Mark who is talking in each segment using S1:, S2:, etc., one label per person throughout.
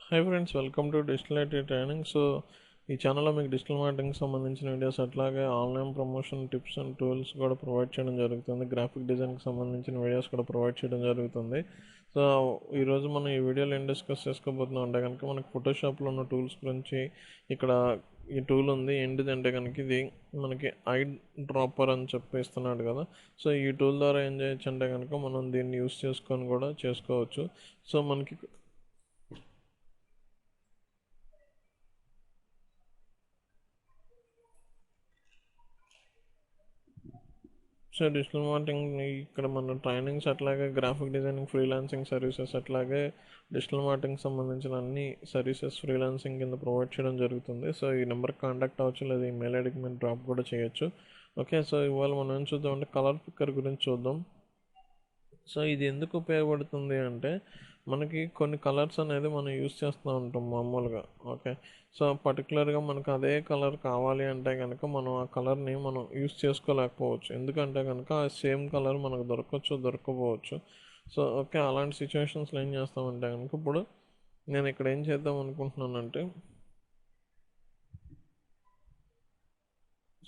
S1: Hi friends, welcome to digital IT training. ఈ ఛానల్లో మీకు డిజిటల్ మార్కెటింగ్ సంబంధించిన వీడియోస్, అట్లాగే online promotion tips and tools కూడా ప్రొవైడ్ చేయడం జరుగుతుంది. గ్రాఫిక్ డిజైన్కి సంబంధించిన వీడియోస్ కూడా ప్రొవైడ్ చేయడం జరుగుతుంది. సో ఈరోజు మనం ఈ వీడియోలో ఏం డిస్కస్ చేసుకోబోతున్నాం అంటే కనుక మనకి ఫోటోషాప్లో ఉన్న టూల్స్ గురించి. ఇక్కడ ఈ టూల్ ఉంది, ఏంటిది అంటే కనుక ఇది మనకి ఐ డ్రాపర్ అని చెప్పిస్తున్నాడు కదా. సో ఈ టూల్ ద్వారా ఏం చేయొచ్చు అంటే కనుక మనం దీన్ని యూస్ చేసుకొని కూడా చేసుకోవచ్చు. సో మనకి డిజిటల్ మార్కెటింగ్ ఇక్కడ మన ట్రైనింగ్స్, అట్లాగే గ్రాఫిక్ డిజైనింగ్, ఫ్రీలాన్సింగ్ సర్వీసెస్, అట్లాగే డిజిటల్ మార్కెటింగ్ సంబంధించిన అన్ని సర్వీసెస్ ఫ్రీలాన్సింగ్ కింద ప్రొవైడ్ చేయడం జరుగుతుంది. సో ఈ నెంబర్కి కాంటాక్ట్ అవ్వచ్చు, లేదా ఈమెయిల్ ఐడికి మేము డ్రాప్ కూడా చేయొచ్చు. ఓకే, సో ఇవాళ మనం ఏం చూద్దాం అంటే కలర్ పిక్కర్ గురించి చూద్దాం. సో ఇది ఎందుకు ఉపయోగపడుతుంది అంటే మనకి కొన్ని కలర్స్ అనేది మనం యూస్ చేస్తూ ఉంటాం మామూలుగా. ఓకే, సో పర్టికులర్గా మనకు అదే కలర్ కావాలి అంటే కనుక మనం ఆ కలర్ని మనం యూస్ చేసుకోలేకపోవచ్చు. ఎందుకంటే కనుక ఆ సేమ్ కలర్ మనకు దొరకపోవచ్చు. సో ఓకే, అలాంటి సిచ్యువేషన్స్లో ఏం చేస్తామంటే కనుక ఇప్పుడు నేను ఇక్కడ ఏం చేద్దాం అనుకుంటున్నానంటే,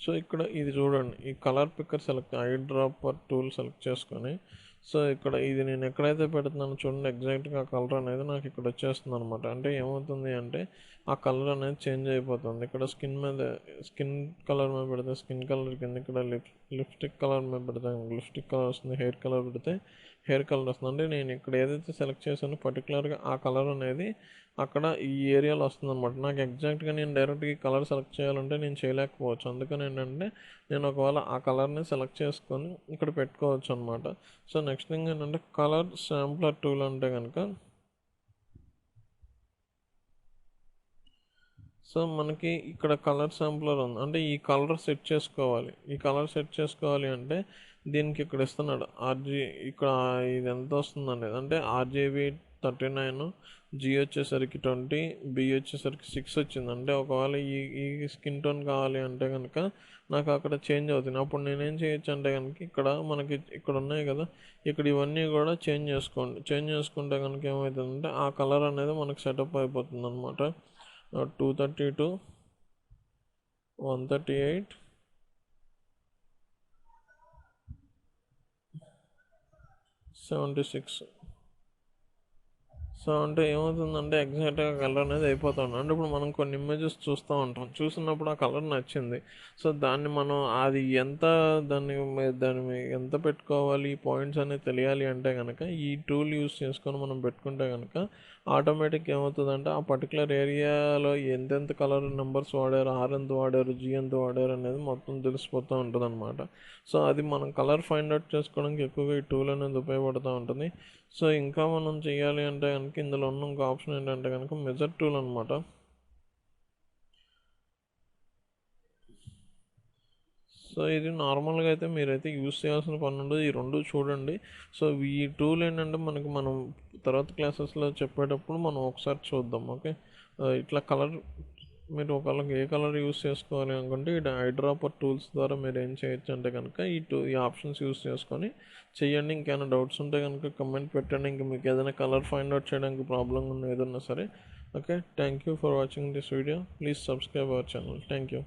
S1: సో ఇక్కడ ఇది చూడండి, ఈ colour picker I dropper tool select చేసుకొని, సో ఇక్కడ ఇది నేను ఎక్కడైతే పెడుతున్నానో చూడండి, ఎగ్జాక్ట్గా ఆ కలర్ అనేది నాకు ఇక్కడ వచ్చేస్తుంది అనమాట. అంటే ఏమవుతుంది అంటే ఆ కలర్ అనేది చేంజ్ అయిపోతుంది. ఇక్కడ స్కిన్ కలర్ మీద పెడితే స్కిన్ కలర్ కింద, ఇక్కడ లిప్స్టిక్ కలర్ మీద పెడితే లిప్స్టిక్ కలర్ వస్తుంది, హెయిర్ కలర్ పెడితే హెయిర్ కలర్ వస్తుంది. అంటే నేను ఇక్కడ ఏదైతే సెలెక్ట్ చేశానో పర్టికులర్గా ఆ కలర్ అనేది అక్కడ ఈ ఏరియాలో వస్తుంది అనమాట. నాకు ఎగ్జాక్ట్గా నేను డైరెక్ట్గా ఈ కలర్ సెలెక్ట్ చేయాలంటే నేను చేయలేకపోవచ్చు. అందుకని ఏంటంటే నేను ఒకవేళ ఆ కలర్ని సెలెక్ట్ చేసుకొని ఇక్కడ పెట్టుకోవచ్చు అనమాట. సో నెక్స్ట్ థింగ్ ఏంటంటే కలర్ శాంప్లర్ టూల్ అంటే కనుక, సో మనకి ఇక్కడ కలర్ శాంప్లర్ ఉంది. అంటే ఈ కలర్ సెట్ చేసుకోవాలి అంటే దీనికి ఇక్కడ ఇస్తున్నాడు ఇక్కడ ఇది ఎంత వస్తుంది అనేది. అంటే RGB 39, G వచ్చేసరికి 20, B వచ్చేసరికి 6 వచ్చింది. అంటే ఒకవేళ ఈ స్కిన్ టోన్ కావాలి అంటే కనుక నాకు అక్కడ చేంజ్ అవుతుంది. అప్పుడు నేనేం చేయొచ్చు అంటే కనుక ఇక్కడ ఉన్నాయి కదా, ఇక్కడ ఇవన్నీ కూడా చేంజ్ చేసుకుంటే కనుక ఏమవుతుందంటే ఆ కలర్ అనేది మనకు సెటప్ అయిపోతుంది అనమాట. 232, 138, 76. సో అంటే ఏమవుతుందంటే ఎగ్జాక్ట్గా కలర్ అనేది అయిపోతుంది. అంటే ఇప్పుడు మనం కొన్ని ఇమేజెస్ చూస్తూ ఉంటాం, చూసినప్పుడు ఆ కలర్ నచ్చింది. సో దాన్ని మనం అది దాన్ని ఎంత పెట్టుకోవాలి, ఈ పాయింట్స్ అనేది తెలియాలి అంటే కనుక ఈ టూల్ యూస్ చేసుకొని మనం పెట్టుకుంటే కనుక ఆటోమేటిక్ ఏమవుతుందంటే ఆ పర్టికులర్ ఏరియాలో ఎంతెంత కలర్ నెంబర్స్ వాడారు, R ఎంత వాడారు, G ఎంత వాడారు అనేది మొత్తం తెలిసిపోతూ ఉంటుంది అనమాట. సో అది మనం కలర్ ఫైండ్ అవుట్ చేసుకోవడానికి ఎక్కువగా ఈ టూల్ అనేది ఉపయోగపడుతూ ఉంటుంది. సో ఇంకా మనం చేయాలి అంటే కనుక ఇందులో ఉన్న ఇంకో ఆప్షన్ ఏంటంటే కనుక మెజర్ టూల్ అనమాట. సో ఇది నార్మల్గా అయితే మీరైతే యూస్ చేయాల్సిన పని ఉండదు, ఈ రెండు చూడండి. సో ఈ టూల్ ఏంటంటే మనం తర్వాత క్లాసెస్లో చెప్పేటప్పుడు మనం ఒకసారి చూద్దాం. ఓకే, ఇట్లా కలర్ మీరు ఒకవేళ ఏ కలర్ యూస్ చేసుకోవాలి అనుకుంటే ఈ ఐడ్రాపర్ టూల్స్ ద్వారా మీరు ఏం చేయొచ్చు అంటే కనుక ఈ ఆప్షన్స్ యూస్ చేసుకొని చెయ్యండి. ఇంకేమైనా డౌట్స్ ఉంటే కనుక కమెంట్ పెట్టండి. ఇంకా మీకు ఏదైనా కలర్ ఫైండ్ అవుట్ చేయడానికి ప్రాబ్లం ఉన్న ఏదన్నా సరే. Okay, thank you for watching this video. Please subscribe our channel. Thank you.